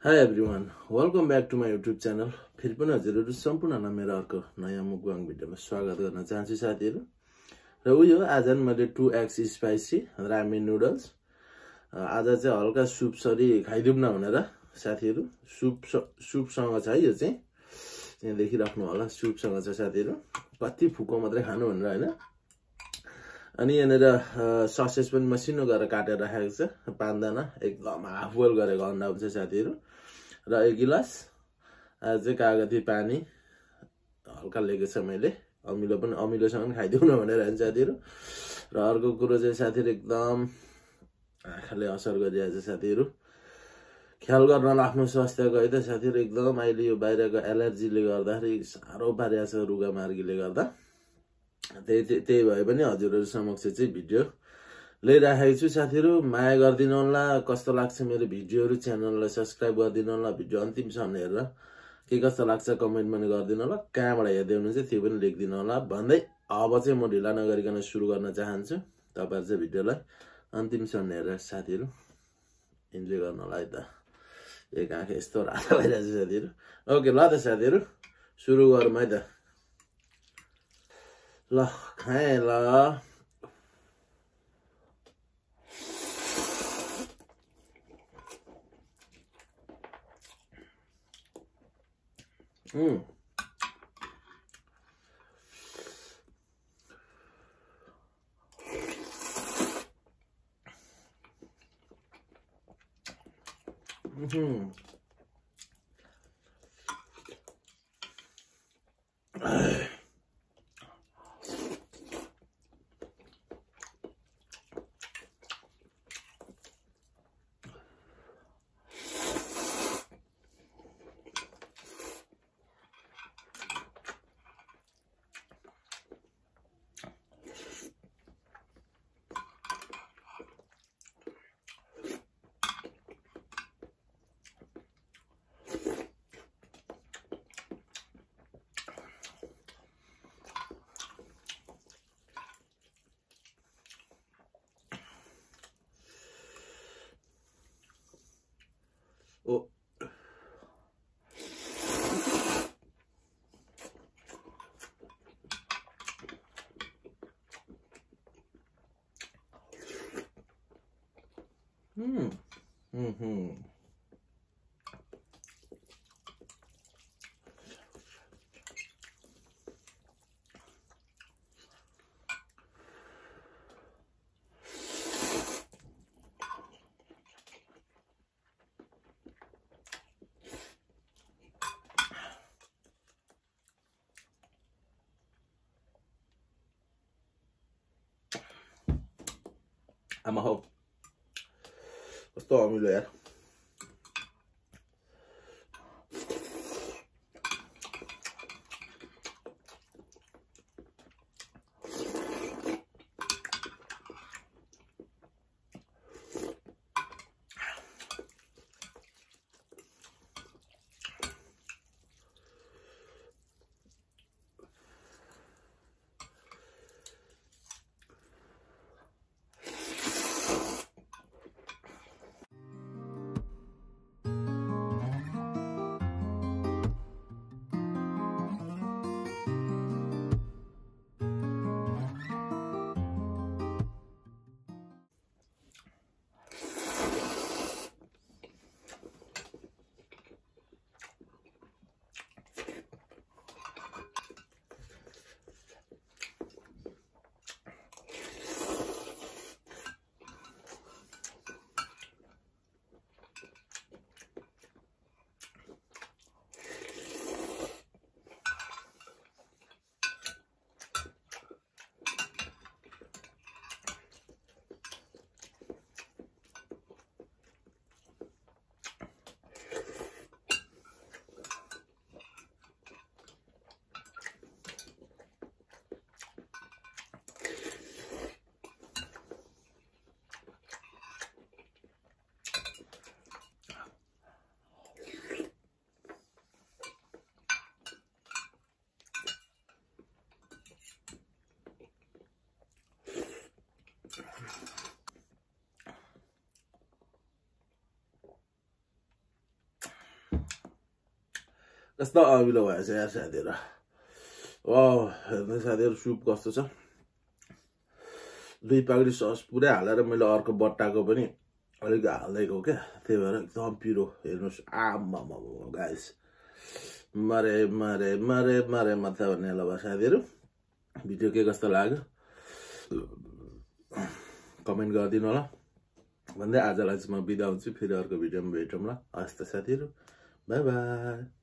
Hi everyone, welcome back to my YouTube channel. फेरि पनि हजुरहरु सम्पूर्णलाई मेरो अर्को नयाँ मुकबाङ भिडियोमा स्वागत गर्न चाहन्छु साथीहरु। र उयो आज मैले 2x स्पाइसी रामेन नुडल्स आज चाहिँ हल्का सुप सरी खाइदिउँ न भनेर साथीहरु सुपसँग छ है यो चाहिँ यहाँ देखिराख्नु होला सुपसँग छ साथीहरु। कति फुको मात्रै खानु भनेर हैन। अनि यहाँनेर ससेज पनि मसिनो गरेर काटेर राखेको छ 5 दाना एकदम हाफ बोइल गरेको अन्डा हुन्छ साथीहरु र 1 गिलास आज चाहिँ कागती पानी हल्का लिएको छ मैले अमिलोसँग पनि खाइदिउँ न भनेर हैन साथीहरु। र अर्को कुरो चाहिँ साथीहरु एकदम आँखाले असर गरिरहेछ साथीहरु। ख्याल गर्न आफ्नो स्वास्थ्यको है त साथीहरु। एकदम अहिले यो बाहिरको एलर्जीले गर्दाखेरि साह्रो पारेछ रुगा मार्गीले गर्दा। त्यही भए पनि हजुरहरु समक्ष चाहिँ भिडियो ल्याइराखेको छु साथीहरु। माया गर्दिनु होला, कस्तो लाग्छ मेरो भिडियोहरु, च्यानललाई सब्स्क्राइब गर्दिनु होला, भिडियो अन्तिमसम्म हेरेर के कस्तो लाग्छ कमेन्ट पनि गर्दिनु होला, कहाँबाट हेर्दै हुनुहुन्छ त्यो पनि लेखिदिनु होला भन्दै अब चाहिँ म ढिला नगरिकन सुरु गर्न चाहन्छु। तपाईहरु चाहिँ भिडियोलाई अन्तिमसम्म हेरेर साथीहरु इन्जोय गर्नु होला है त। एक आँखा यस्तो रातो भइरहेछ साथीहरु। ओके ल त साथीहरु सुरु गरौँ है त। ल खाए ल। Oh. आमा हो कस्तो अमिलो यार। कस्तो अमिलो भएछ यार साथीहरु हेर्नु साथीहरु सुप कस्तो छ दुई पागडी सस पुरै हालेर मैले अर्को बट्टाको पनि अलिक हाल्दैको क्या त्यही भएर एकदम पिरो हेर्नुस् आम्मा गाइस मरे मरे मरे मरे मात्र भन्ने ल साथीहरु भिडियो के कस्तो लाग्यो कमेन्ट गरिदिनु होला भन्दै आजलाई चाहिँ म बिदा हुन्छु फेरि अर्को भिडियोमा भेटौँ ल हस् त साथीहरु बाइ बाइ